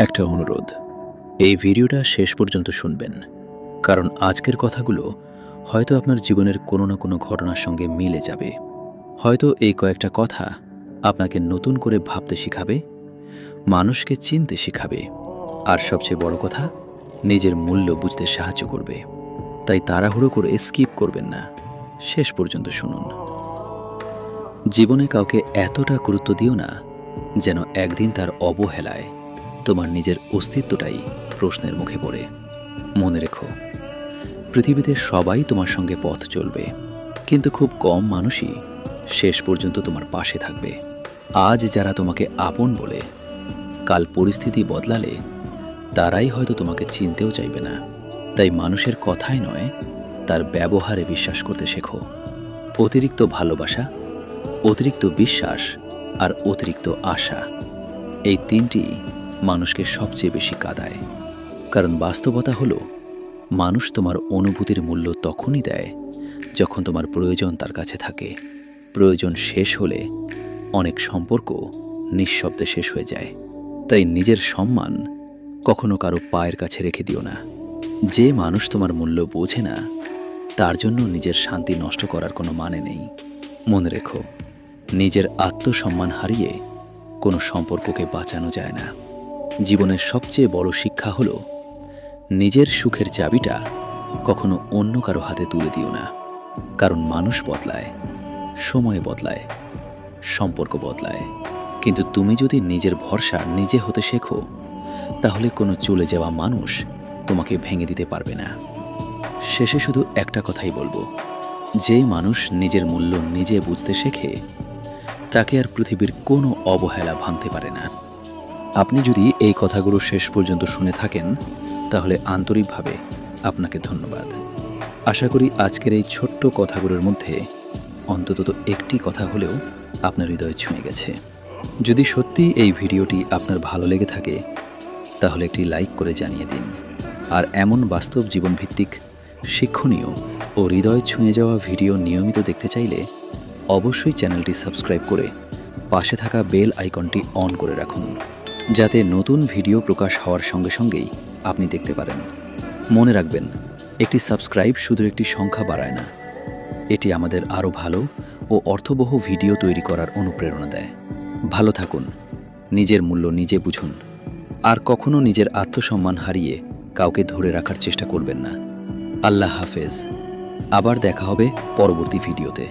একটা অনুরোধ, এই ভিডিওটা শেষ পর্যন্ত শুনবেন, কারণ আজকের কথাগুলো হয়তো আপনার জীবনের কোনো না কোনো ঘটনার সঙ্গে মিলে যাবে। হয়তো এই কয়েকটা কথা আপনাকে নতুন করে ভাবতে শিখাবে, মানুষকে চিনতে শিখাবে, আর সবচেয়ে বড় কথা, নিজের মূল্য বুঝতে সাহায্য করবে। তাই তাড়াহুড়ো করে স্কিপ করবেন না, শেষ পর্যন্ত শুনুন। জীবনে কাউকে এতটা গুরুত্ব দিও না যেন একদিন তার অবহেলায় তোমার নিজের অস্তিত্বটাই প্রশ্নের মুখে পড়ে। মনে রেখো, পৃথিবীতে সবাই তোমার সঙ্গে পথ চলবে, কিন্তু খুব কম মানুষই শেষ পর্যন্ত তোমার পাশে থাকবে। আজ যারা তোমাকে আপন বলে কাল পরিস্থিতি বদলালে তারাই হয়তো তোমাকে চিনতেও চাইবে না। তাই মানুষের কথাই নয়, তার ব্যবহারে বিশ্বাস করতে শেখো। অতিরিক্ত ভালোবাসা, অতিরিক্ত বিশ্বাস আর অতিরিক্ত আশা, এই তিনটি মানুষকে সবচেয়ে বেশি কাঁদায়। কারণ বাস্তবতা হলো, মানুষ তোমার অনুভূতির মূল্য তখনই দেয় যখন তোমার প্রয়োজন তার কাছে থাকে। প্রয়োজন শেষ হলে অনেক সম্পর্ক নিঃশব্দে শেষ হয়ে যায়। তাই নিজের সম্মান কখনো কারো পায়ের কাছে রেখে দিও না। যে মানুষ তোমার মূল্য বোঝে না, তার জন্য নিজের শান্তি নষ্ট করার কোনো মানে নেই। মনে রেখো, নিজের আত্মসম্মান হারিয়ে কোনো সম্পর্ককে বাঁচানো যায় না। জীবনের সবচেয়ে বড় শিক্ষা হলো, নিজের সুখের চাবিটা কখনো অন্য কারো হাতে তুলে দিও না। কারণ মানুষ বদলায়, সময় বদলায়, সম্পর্ক বদলায়, কিন্তু তুমি যদি নিজের ভরসা নিজে হতে শেখো, তাহলে কোনো চলে যাওয়া মানুষ তোমাকে ভেঙে দিতে পারবে না। শেষে শুধু একটা কথাই বলবো, যে মানুষ নিজের মূল্য নিজে বুঝতে শেখে, তাকে আর পৃথিবীর কোনো অবহেলা ভাঙতে পারে না। আপনি যদি এই কথাগুলো শেষ পর্যন্ত শুনে থাকেন, তাহলে আন্তরিকভাবে আপনাকে ধন্যবাদ। আশা করি আজকের এই ছোট্ট কথাগুলোর মধ্যে অন্তত একটি কথা হলেও আপনার হৃদয়ে ছুঁয়ে গেছে। যদি সত্যি এই ভিডিওটি আপনার ভালো লেগে থাকে, তাহলে একটি লাইক করে জানিয়ে দিন। আর এমন বাস্তব জীবনভিত্তিক, শিক্ষণীয় ও হৃদয় ছুঁয়ে যাওয়া ভিডিও নিয়মিত দেখতে চাইলে অবশ্যই চ্যানেলটি সাবস্ক্রাইব করে পাশে থাকা বেল আইকনটি অন করে রাখুন, যাতে নতুন ভিডিও প্রকাশ হওয়ার সঙ্গে সঙ্গেই আপনি দেখতে পারেন। মনে রাখবেন, একটি সাবস্ক্রাইব শুধু একটি সংখ্যা বাড়ায় না, এটি আমাদের আরও ভালো ও অর্থবহ ভিডিও তৈরি করার অনুপ্রেরণা দেয়। ভালো থাকুন, নিজের মূল্য নিজে বুঝুন, আর কখনো নিজের আত্মসম্মান হারিয়ে কাউকে ধরে রাখার চেষ্টা করবেন না। আল্লাহ হাফেজ। আবার দেখা হবে পরবর্তী ভিডিওতে।